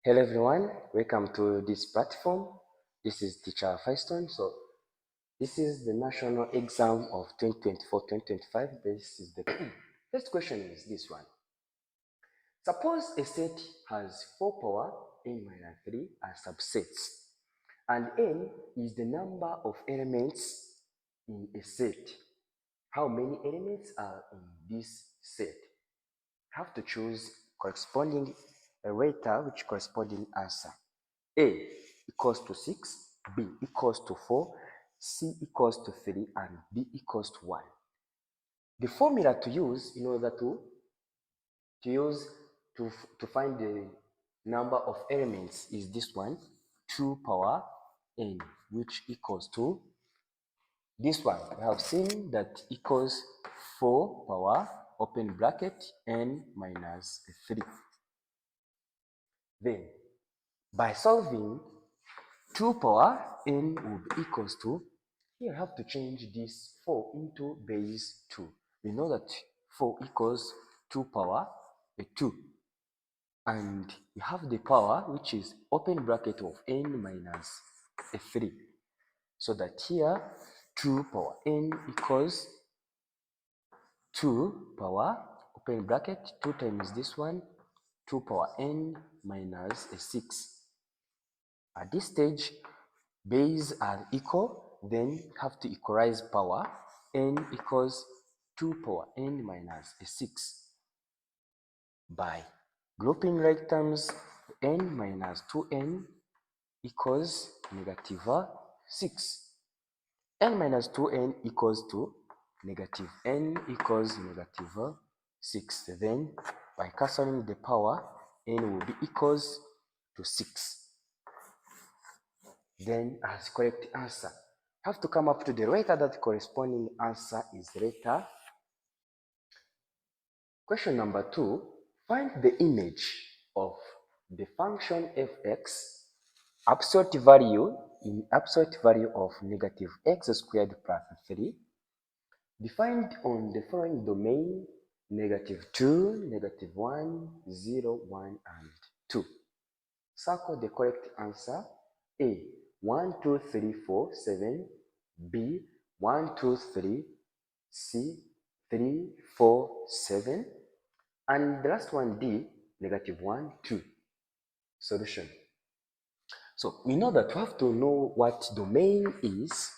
Hello everyone, welcome to this platform. This is teacher Fiston. So this is the national exam of 2024-2025. This is the first question is this one. Suppose a set has 4 power n minus 3 as subsets, and n is the number of elements in a set. How many elements are in this set? Have to choose corresponding a letter which corresponding answer. A equals to 6, B equals to 4, C equals to 3, and D equals to 1. The formula to use in order to find the number of elements is this one, 2 power n, which equals to this one. We have seen that equals 4 power open bracket n minus 3. Then by solving 2 power n will be equals to, here I have to change this 4 into base 2. We know that 4 equals 2 power 2. And we have the power which is open bracket of n minus 3. So that here 2 power n equals 2 power open bracket 2 times this one, 2 power n minus 6. At this stage, base are equal, then have to equalize power. N equals 2 power n minus 6. By grouping like terms, n minus 2n equals negative 6. N minus 2n equals to negative n equals negative 6. Then by cancelling the power, n will be equals to 6. Then as correct answer, have to come up to the letter that corresponding answer is letter. Question number 2, find the image of the function fx absolute value in absolute value of negative x squared plus 3 defined on the following domain negative 2, negative 1, 0, 1, and 2. Circle the correct answer. A 1, 2, 3, 4, 7. B 1, 2, 3. C 3, 4, 7. And the last one D negative 1, 2. Solution. So we know that we have to know what domain is.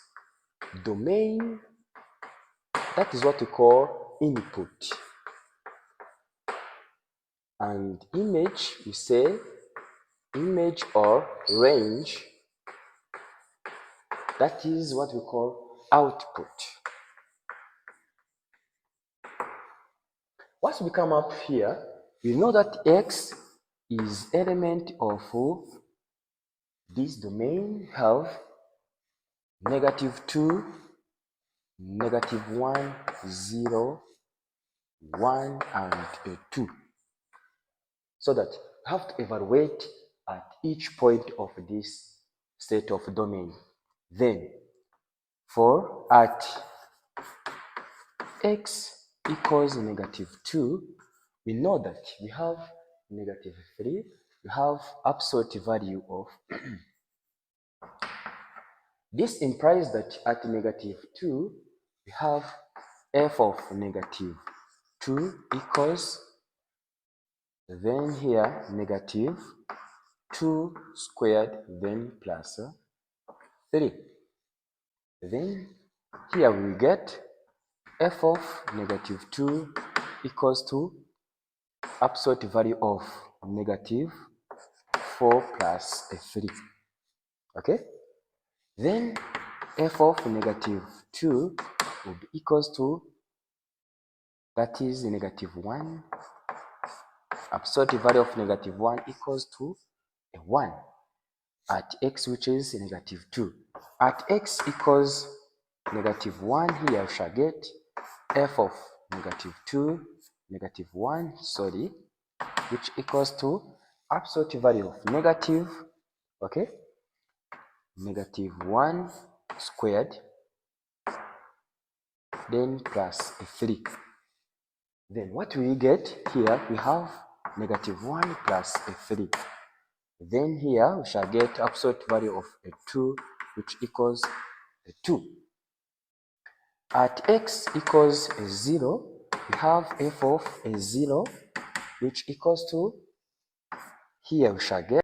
Domain, that is what we call input. And image, we say image or range, that is what we call output. Once we come up here, we know that x is element of this domain. Have negative 2, negative 1, 0, 1, and 2. So that we have to evaluate at each point of this set of domain. Then for at x equals negative 2, we know that we have negative 3, we have absolute value of this implies that at negative 2, we have f of negative 2 equals, then here negative 2 squared, then plus 3. Then here we get f of negative 2 equals to absolute value of negative 4 plus 3. Okay? Then f of negative 2 will be equals to, that is negative 1. Absolute value of negative 1 equals to 1 at x, which is negative 2. At x equals negative 1, here I shall get f of negative 2, negative 1, which equals to absolute value of negative, okay, negative 1 squared, then plus 3. Then what we get here, we have negative 1 plus 3. Then here we shall get absolute value of a 2, which equals a 2. At x equals a 0, we have f of a 0, which equals to, here we shall get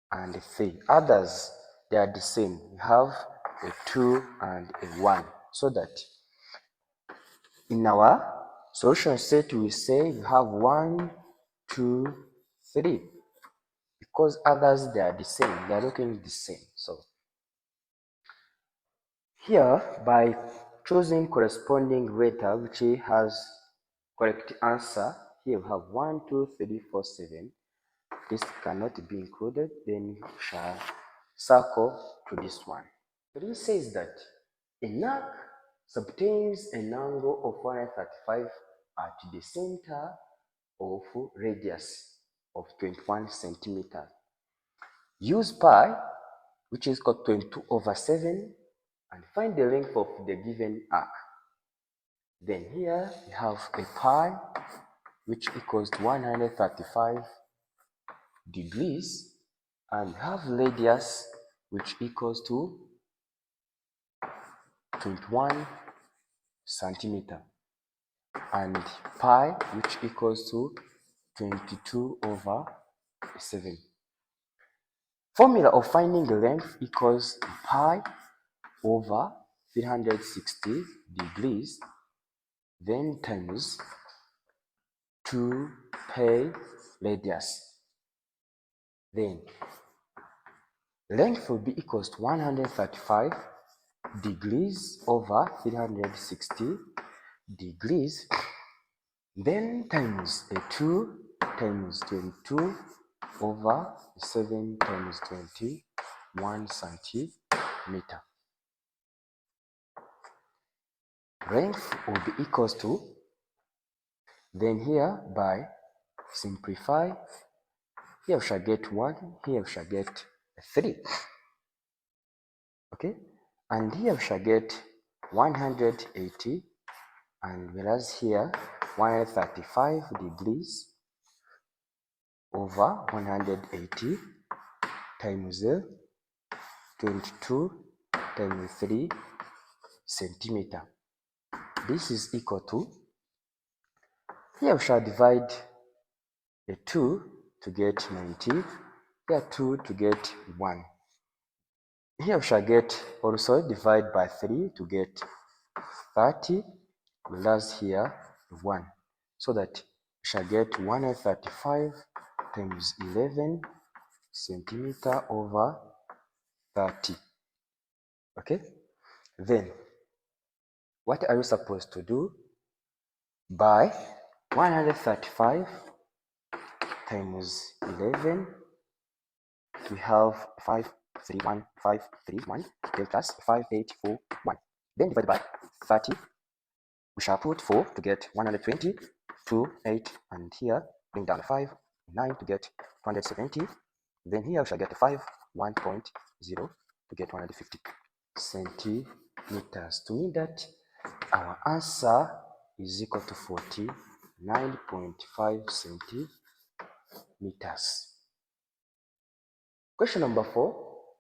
and 3. Others, they are the same. We have a 2 and a 1. So that in our solution set, we say we have 1, 2, 3. Because others, they are the same. They are looking the same. So here, by choosing corresponding letter which has correct answer, here we have 1, 2, 3, 4, 7. This cannot be included, then we shall circle to this one. 3 says that an arc subtends an angle of 135 at the center of radius of 21 centimeters. Use pi, which is equal to 22/7, and find the length of the given arc. Then here we have a pi, which equals to 135 degrees, and have radius, which equals to 21 centimeter, and pi, which equals to 22/7. Formula of finding the length equals pi over 360 degrees, then times 2 pi radius. Then length will be equals to 135 degrees over 360 degrees, then times a 2 times 22/7 times 21 centimeter. Length will be equals to, then here by simplify, here we shall get 1, here we shall get 3. Okay, and here we shall get 180, and whereas here 135 degrees over 180 times 22 times 3 centimeter. This is equal to, here we shall divide a 2 to get 90, here 2 to get 1. Here we shall get also divide by 3 to get 30, whereas here 1. So that we shall get 135 times 11 centimeter over 30. Okay? Then, what are you supposed to do? By 135 times 11, we have 531, then plus 5841. Then divided by 30, we shall put 4 to get 120, 2, 8, and here bring down 5, 9 to get 270. Then here we shall get 5, 1.0 to get 150 centimeters. To mean that our answer is equal to 49.5 centimeters. Question number 4.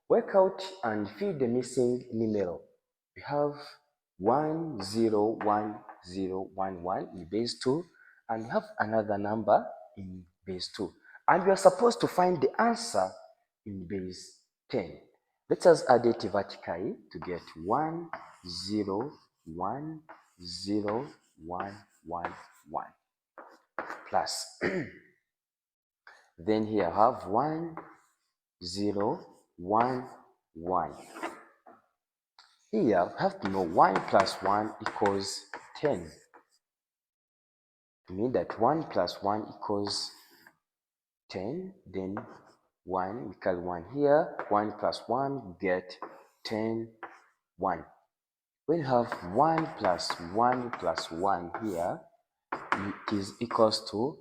Work out and fill the missing numeral. We have 101011 in base 2, and we have another number in base 2. And we are supposed to find the answer in base 10. Let us add it vertically to get 101011 plus. Then here I have 1011. Here we have to know 1 plus 1 equals 10. To mean that 1 plus 1 equals 10, then 1, we carry 1 here, 1 plus 1, we get 10, 1. When you have 1 plus 1 plus 1 here, it is equals to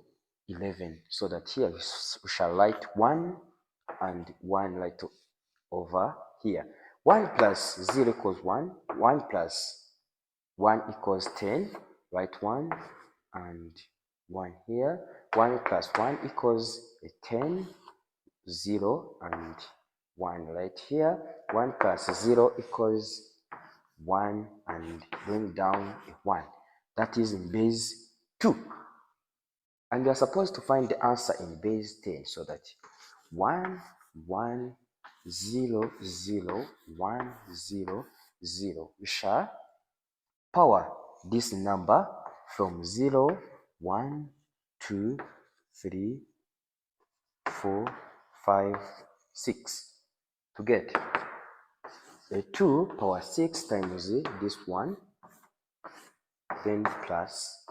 11. So that here we shall write 1 and 1 right over here. 1 plus 0 equals 1. 1 plus 1 equals 10. Write 1 and 1 here. 1 plus 1 equals 10. 0 and 1 right here. 1 plus 0 equals 1 and bring down a 1. That is in base 2. And we are supposed to find the answer in base 10, so that 1, 1, 0, 0, 1, 0, 0. We shall power this number from 0, 1, 2, 3, 4, 5, 6 to get a 2 power 6 times this one, then plus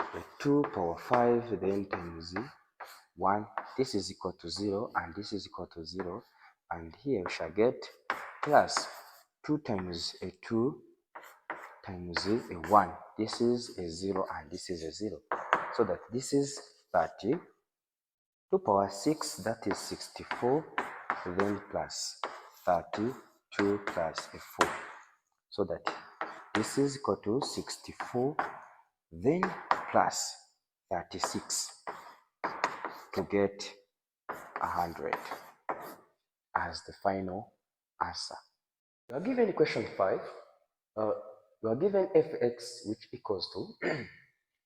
a 2 power 5, then times 1. This is equal to 0 and this is equal to 0, and here we shall get plus 2 times a 2 times a 1. This is a 0 and this is a 0, so that this is 30. 2 power 6, that is 64, then plus 32 plus a 4, so that this is equal to 64, then plus 36 to get 100 as the final answer. We are given question 5. We are given fx which equals to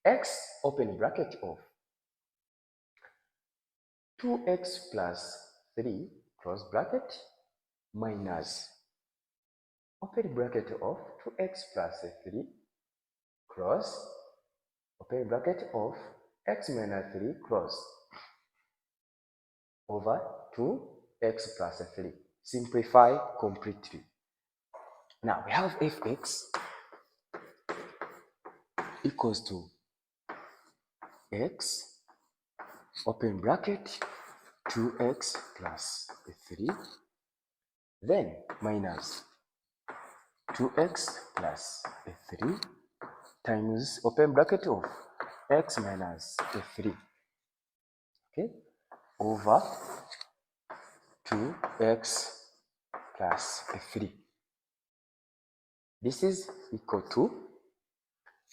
x open bracket of 2x plus 3 close bracket minus open bracket of 2x plus 3 close open bracket of x minus 3 close over 2x plus 3. Simplify completely. Now we have fx equals to x open bracket 2x plus 3, then minus 2x plus 3 times open bracket of x minus 3, okay, over 2x plus 3. This is equal to,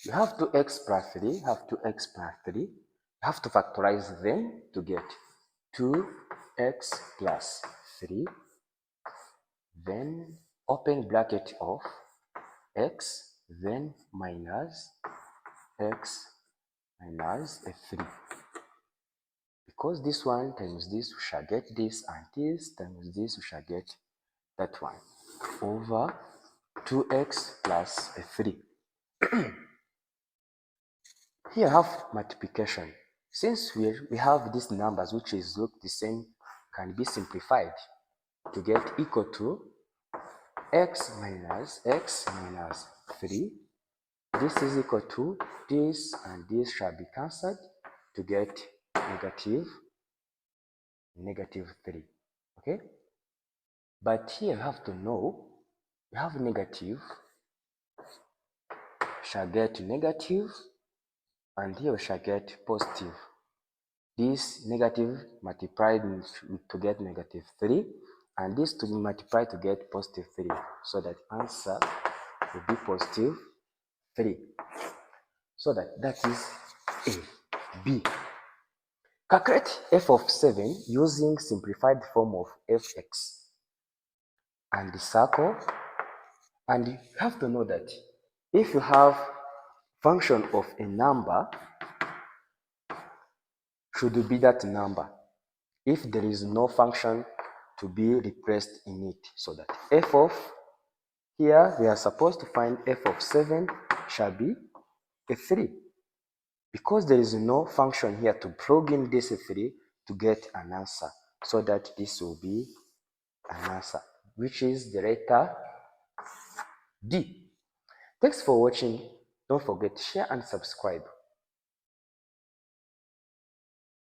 you have 2x plus 3, have 2x plus 3, you have to factorize them to get 2x plus 3, then open bracket of x, then minus x minus 3. Because this one times this, we shall get this, and this times this, we shall get that one, over 2x plus 3. Here I have multiplication. Since we have these numbers which is look the same, can be simplified to get equal to x minus 3. This is equal to this, and this shall be cancelled to get negative 3. Okay? But here you have to know, we have negative, shall get negative, and here we shall get positive. This negative multiplied to get negative 3, and this to be multiplied to get positive 3. So that answer will be positive 3. So that is A. B. Calculate f of 7 using simplified form of fx and the circle. And you have to know that if you have function of a number, should be that number if there is no function to be replaced in it. So that f of, here we are supposed to find f of 7 shall be a 3, because there is no function here to plug in this 3 to get an answer. So that this will be an answer, which is the letter D. Thanks for watching. Don't forget to share and subscribe.